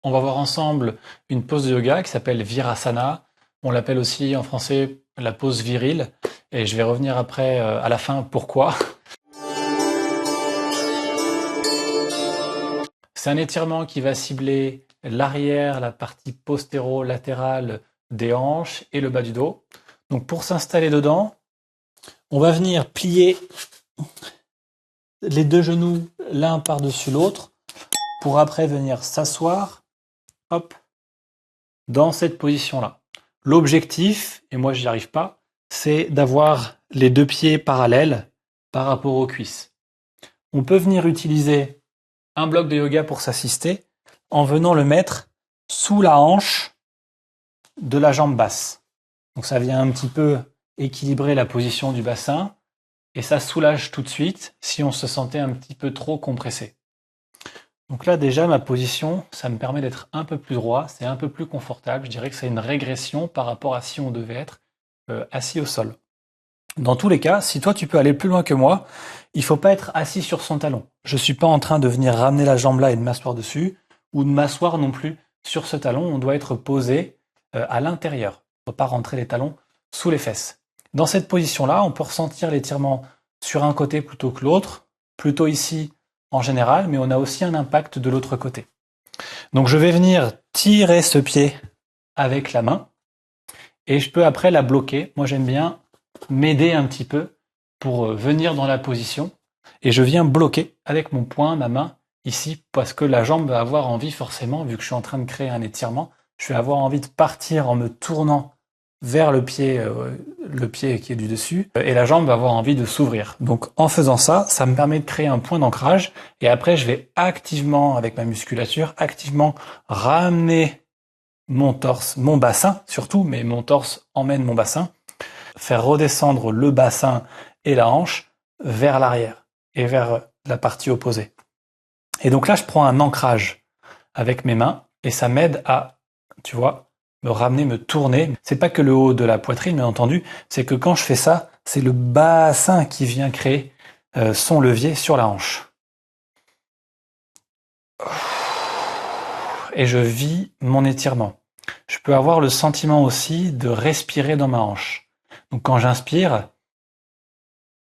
On va voir ensemble une pose de yoga qui s'appelle Virasana. On l'appelle aussi en français la pose virile. Et je vais revenir après, à la fin, pourquoi. C'est un étirement qui va cibler l'arrière, la partie postéro-latérale des hanches et le bas du dos. Donc pour s'installer dedans, on va venir plier les deux genoux l'un par-dessus l'autre pour après venir s'asseoir, hop, dans cette position-là. L'objectif, et moi j'y arrive pas, c'est d'avoir les deux pieds parallèles par rapport aux cuisses. On peut venir utiliser un bloc de yoga pour s'assister en venant le mettre sous la hanche de la jambe basse. Donc ça vient un petit peu équilibrer la position du bassin et ça soulage tout de suite si on se sentait un petit peu trop compressé. Donc là déjà ma position, ça me permet d'être un peu plus droit, c'est un peu plus confortable. Je dirais que c'est une régression par rapport à si on devait être assis au sol. Dans tous les cas, si toi tu peux aller plus loin que moi, il faut pas être assis sur son talon. Je suis pas en train de venir ramener la jambe là et de m'asseoir dessus, ou de m'asseoir non plus sur ce talon. On doit être posé à l'intérieur. Il ne faut pas rentrer les talons sous les fesses. Dans cette position-là, on peut ressentir l'étirement sur un côté plutôt que l'autre, plutôt ici en général, mais on a aussi un impact de l'autre côté. Donc je vais venir tirer ce pied avec la main, et je peux après la bloquer. Moi j'aime bien m'aider un petit peu pour venir dans la position, et je viens bloquer avec mon poing, ma main, ici, parce que la jambe va avoir envie forcément, vu que je suis en train de créer un étirement, je vais avoir envie de partir en me tournant vers le pied qui est du dessus, et la jambe va avoir envie de s'ouvrir. Donc en faisant ça, ça me permet de créer un point d'ancrage, et après je vais activement, avec ma musculature, activement ramener mon torse, mon bassin surtout, mais mon torse emmène mon bassin, faire redescendre le bassin et la hanche vers l'arrière et vers la partie opposée. Et donc là, je prends un ancrage avec mes mains et ça m'aide à, tu vois, me ramener, me tourner. C'est pas que le haut de la poitrine, bien entendu, c'est que quand je fais ça, c'est le bassin qui vient créer son levier sur la hanche. Et je vis mon étirement. Je peux avoir le sentiment aussi de respirer dans ma hanche. Donc quand j'inspire,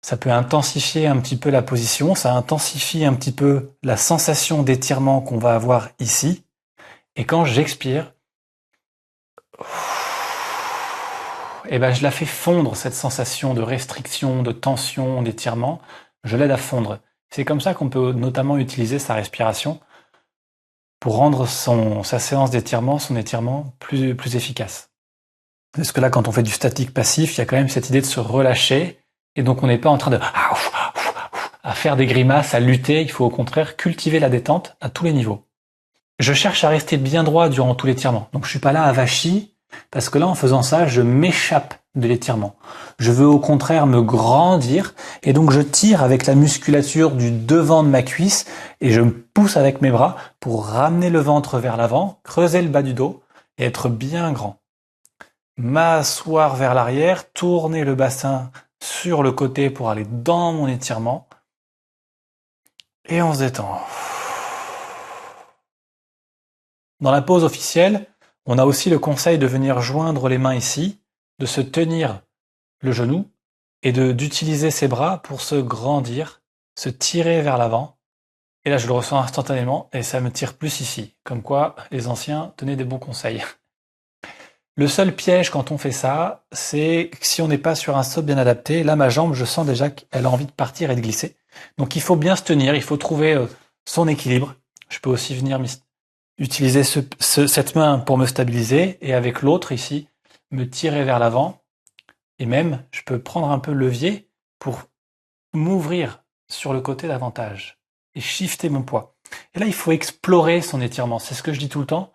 ça peut intensifier un petit peu la position, ça intensifie un petit peu la sensation d'étirement qu'on va avoir ici. Et quand j'expire, eh ben je la fais fondre, cette sensation de restriction, de tension, d'étirement. Je l'aide à fondre. C'est comme ça qu'on peut notamment utiliser sa respiration pour rendre sa séance d'étirement, son étirement plus efficace. Parce que là, quand on fait du statique passif, il y a quand même cette idée de se relâcher. Et donc on n'est pas en train de à faire des grimaces, à lutter. Il faut au contraire cultiver la détente à tous les niveaux. Je cherche à rester bien droit durant tout l'étirement. Donc je suis pas là avachi, parce que là en faisant ça, je m'échappe de l'étirement. Je veux au contraire me grandir, et donc je tire avec la musculature du devant de ma cuisse, et je me pousse avec mes bras pour ramener le ventre vers l'avant, creuser le bas du dos, et être bien grand. M'asseoir vers l'arrière, tourner le bassin sur le côté pour aller dans mon étirement, et on se détend. Dans la pose officielle, on a aussi le conseil de venir joindre les mains ici, de se tenir le genou et d'utiliser ses bras pour se grandir, se tirer vers l'avant. Et là, je le ressens instantanément et ça me tire plus ici. Comme quoi, les anciens tenaient des bons conseils. Le seul piège quand on fait ça, c'est que si on n'est pas sur un sol bien adapté, là, ma jambe, je sens déjà qu'elle a envie de partir et de glisser. Donc, il faut bien se tenir, il faut trouver son équilibre. Je peux aussi venir utiliser cette main pour me stabiliser et avec l'autre ici, me tirer vers l'avant. Et même, je peux prendre un peu le levier pour m'ouvrir sur le côté davantage et shifter mon poids. Et là, il faut explorer son étirement. C'est ce que je dis tout le temps.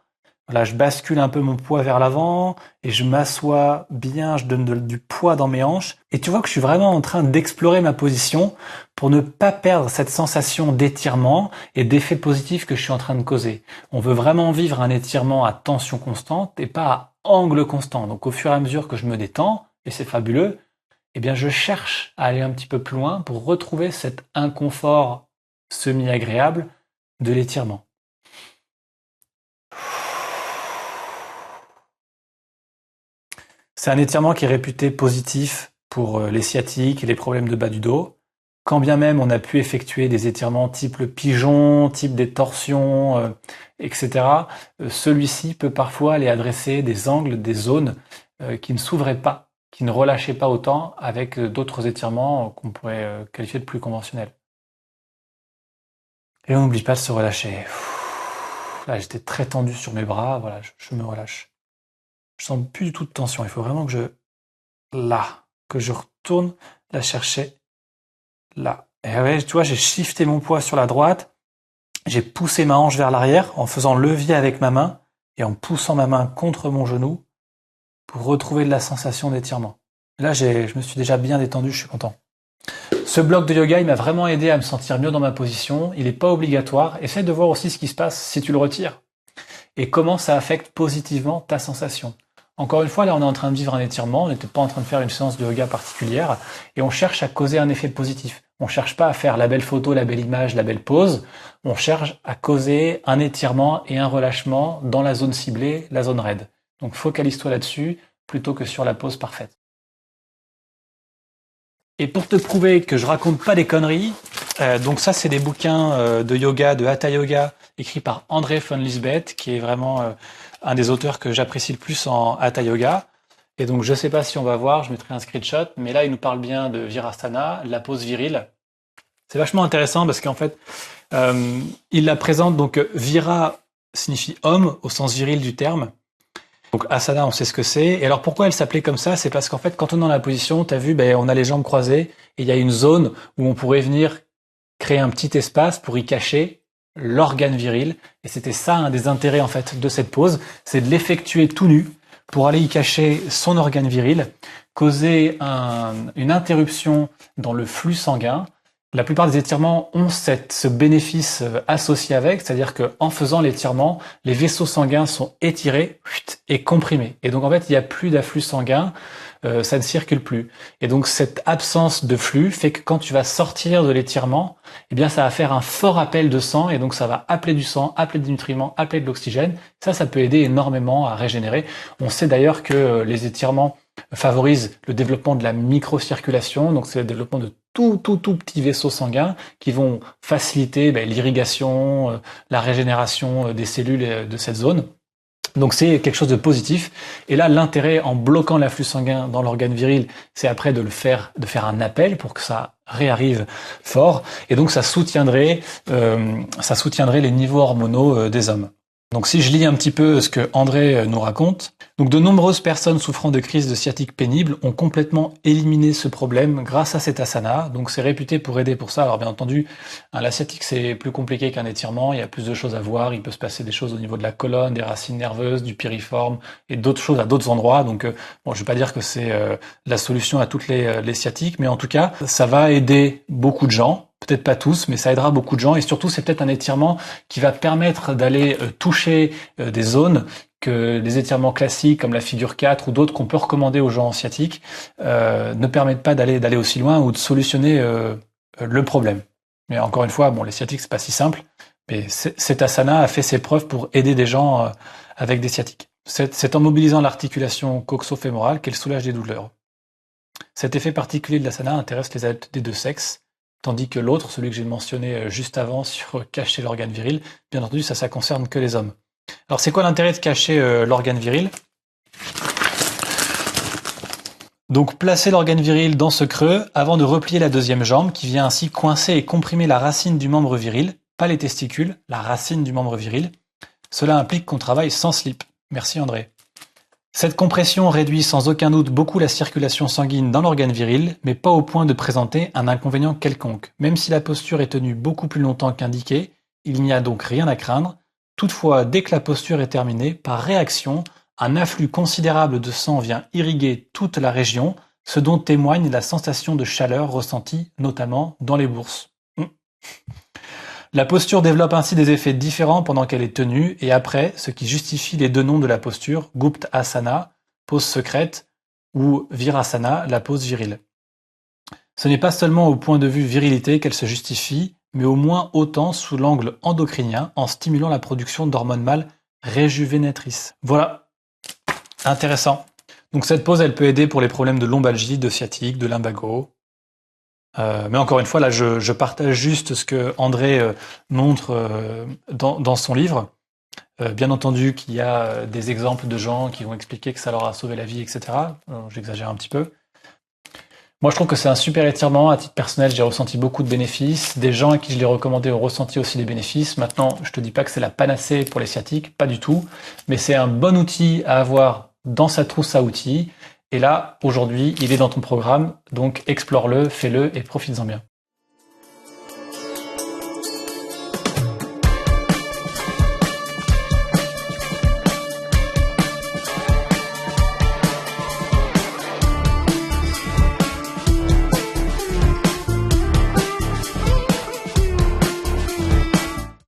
Voilà, je bascule un peu mon poids vers l'avant et je m'assois bien, je donne du poids dans mes hanches. Et tu vois que je suis vraiment en train d'explorer ma position pour ne pas perdre cette sensation d'étirement et d'effet positif que je suis en train de causer. On veut vraiment vivre un étirement à tension constante et pas à angle constant. Donc au fur et à mesure que je me détends, et c'est fabuleux, eh bien je cherche à aller un petit peu plus loin pour retrouver cet inconfort semi-agréable de l'étirement. C'est un étirement qui est réputé positif pour les sciatiques et les problèmes de bas du dos. Quand bien même on a pu effectuer des étirements type le pigeon, type des torsions, etc., celui-ci peut parfois aller adresser des angles, des zones qui ne s'ouvraient pas, qui ne relâchaient pas autant avec d'autres étirements qu'on pourrait qualifier de plus conventionnels. Et on n'oublie pas de se relâcher. Là, j'étais très tendu sur mes bras, voilà, je me relâche. Je sens plus du tout de tension, il faut vraiment que je retourne la chercher. Là. Et ouais, tu vois, j'ai shifté mon poids sur la droite, j'ai poussé ma hanche vers l'arrière en faisant levier avec ma main et en poussant ma main contre mon genou pour retrouver de la sensation d'étirement. Là, je me suis déjà bien détendu, je suis content. Ce bloc de yoga, il m'a vraiment aidé à me sentir mieux dans ma position. Il n'est pas obligatoire. Essaye de voir aussi ce qui se passe si tu le retires et comment ça affecte positivement ta sensation. Encore une fois, là, on est en train de vivre un étirement, on n'était pas en train de faire une séance de yoga particulière, et on cherche à causer un effet positif. On cherche pas à faire la belle photo, la belle image, la belle pose. On cherche à causer un étirement et un relâchement dans la zone ciblée, la zone raide. Donc focalise-toi là-dessus, plutôt que sur la pose parfaite. Et pour te prouver que je raconte pas des conneries, donc ça c'est des bouquins de yoga, de Hatha Yoga, écrits par André von Lisbeth, qui est vraiment un des auteurs que j'apprécie le plus en Hatha Yoga. Et donc je sais pas si on va voir, je mettrai un screenshot, mais là il nous parle bien de Virasana, la pose virile. C'est vachement intéressant parce qu'en fait, il la présente, donc Vira signifie homme au sens viril du terme. Donc asana, on sait ce que c'est. Et alors pourquoi elle s'appelait comme ça? C'est parce qu'en fait, quand on est dans la position, t'as vu, on a les jambes croisées et il y a une zone où on pourrait venir créer un petit espace pour y cacher l'organe viril. Et c'était ça un des intérêts en fait de cette pose, c'est de l'effectuer tout nu pour aller y cacher son organe viril, causer une interruption dans le flux sanguin. La plupart des étirements ont ce bénéfice associé avec, c'est-à-dire qu'en faisant l'étirement, les vaisseaux sanguins sont étirés et comprimés. Et donc en fait, il n'y a plus d'afflux sanguin, ça ne circule plus. Et donc cette absence de flux fait que quand tu vas sortir de l'étirement, eh bien ça va faire un fort appel de sang et donc ça va appeler du sang, appeler des nutriments, appeler de l'oxygène. Ça peut aider énormément à régénérer. On sait d'ailleurs que les étirements favorisent le développement de la microcirculation, donc c'est le développement de tout petits vaisseaux sanguins qui vont faciliter l'irrigation, la régénération des cellules de cette zone. Donc c'est quelque chose de positif. Et là, l'intérêt en bloquant l'afflux sanguin dans l'organe viril, c'est après de faire un appel pour que ça réarrive fort. Et donc ça soutiendrait les niveaux hormonaux des hommes. Donc si je lis un petit peu ce que André nous raconte, donc de nombreuses personnes souffrant de crises de sciatique pénible ont complètement éliminé ce problème grâce à cet asana. Donc c'est réputé pour aider pour ça. Alors bien entendu, la sciatique c'est plus compliqué qu'un étirement, il y a plus de choses à voir, il peut se passer des choses au niveau de la colonne, des racines nerveuses, du piriforme et d'autres choses à d'autres endroits. Donc bon, je vais pas dire que c'est la solution à toutes les sciatiques, mais en tout cas, ça va aider beaucoup de gens. Peut-être pas tous, mais ça aidera beaucoup de gens. Et surtout, c'est peut-être un étirement qui va permettre d'aller toucher des zones que les étirements classiques comme la figure 4 ou d'autres qu'on peut recommander aux gens sciatiques ne permettent pas d'aller aussi loin ou de solutionner le problème. Mais encore une fois, bon, les sciatiques, c'est pas si simple. Mais cet asana a fait ses preuves pour aider des gens avec des sciatiques. C'est en mobilisant l'articulation coxo-fémorale qu'elle soulage des douleurs. Cet effet particulier de l'asana intéresse les adeptes des deux sexes, tandis que l'autre, celui que j'ai mentionné juste avant sur cacher l'organe viril, bien entendu, ça concerne que les hommes. Alors c'est quoi l'intérêt de cacher l'organe viril? Donc placez l'organe viril dans ce creux avant de replier la deuxième jambe qui vient ainsi coincer et comprimer la racine du membre viril, pas les testicules, la racine du membre viril. Cela implique qu'on travaille sans slip. Merci André. Cette compression réduit sans aucun doute beaucoup la circulation sanguine dans l'organe viril, mais pas au point de présenter un inconvénient quelconque. Même si la posture est tenue beaucoup plus longtemps qu'indiqué, il n'y a donc rien à craindre. Toutefois, dès que la posture est terminée, par réaction, un afflux considérable de sang vient irriguer toute la région, ce dont témoigne la sensation de chaleur ressentie notamment dans les bourses. La posture développe ainsi des effets différents pendant qu'elle est tenue et après, ce qui justifie les deux noms de la posture, Guptasana, pose secrète, ou Virasana, la pose virile. Ce n'est pas seulement au point de vue virilité qu'elle se justifie, mais au moins autant sous l'angle endocrinien en stimulant la production d'hormones mâles réjuvénatrices. Voilà, intéressant. Donc cette pose, elle peut aider pour les problèmes de lombalgie, de sciatique, de lumbago. Mais encore une fois, là, je partage juste ce que André montre dans son livre. Bien entendu qu'il y a des exemples de gens qui vont expliquer que ça leur a sauvé la vie, etc. J'exagère un petit peu. Moi, je trouve que c'est un super étirement. À titre personnel, j'ai ressenti beaucoup de bénéfices. Des gens à qui je l'ai recommandé ont ressenti aussi des bénéfices. Maintenant, je te dis pas que c'est la panacée pour les sciatiques, pas du tout. Mais c'est un bon outil à avoir dans sa trousse à outils. Et là, aujourd'hui, il est dans ton programme. Donc, explore-le, fais-le et profites-en bien.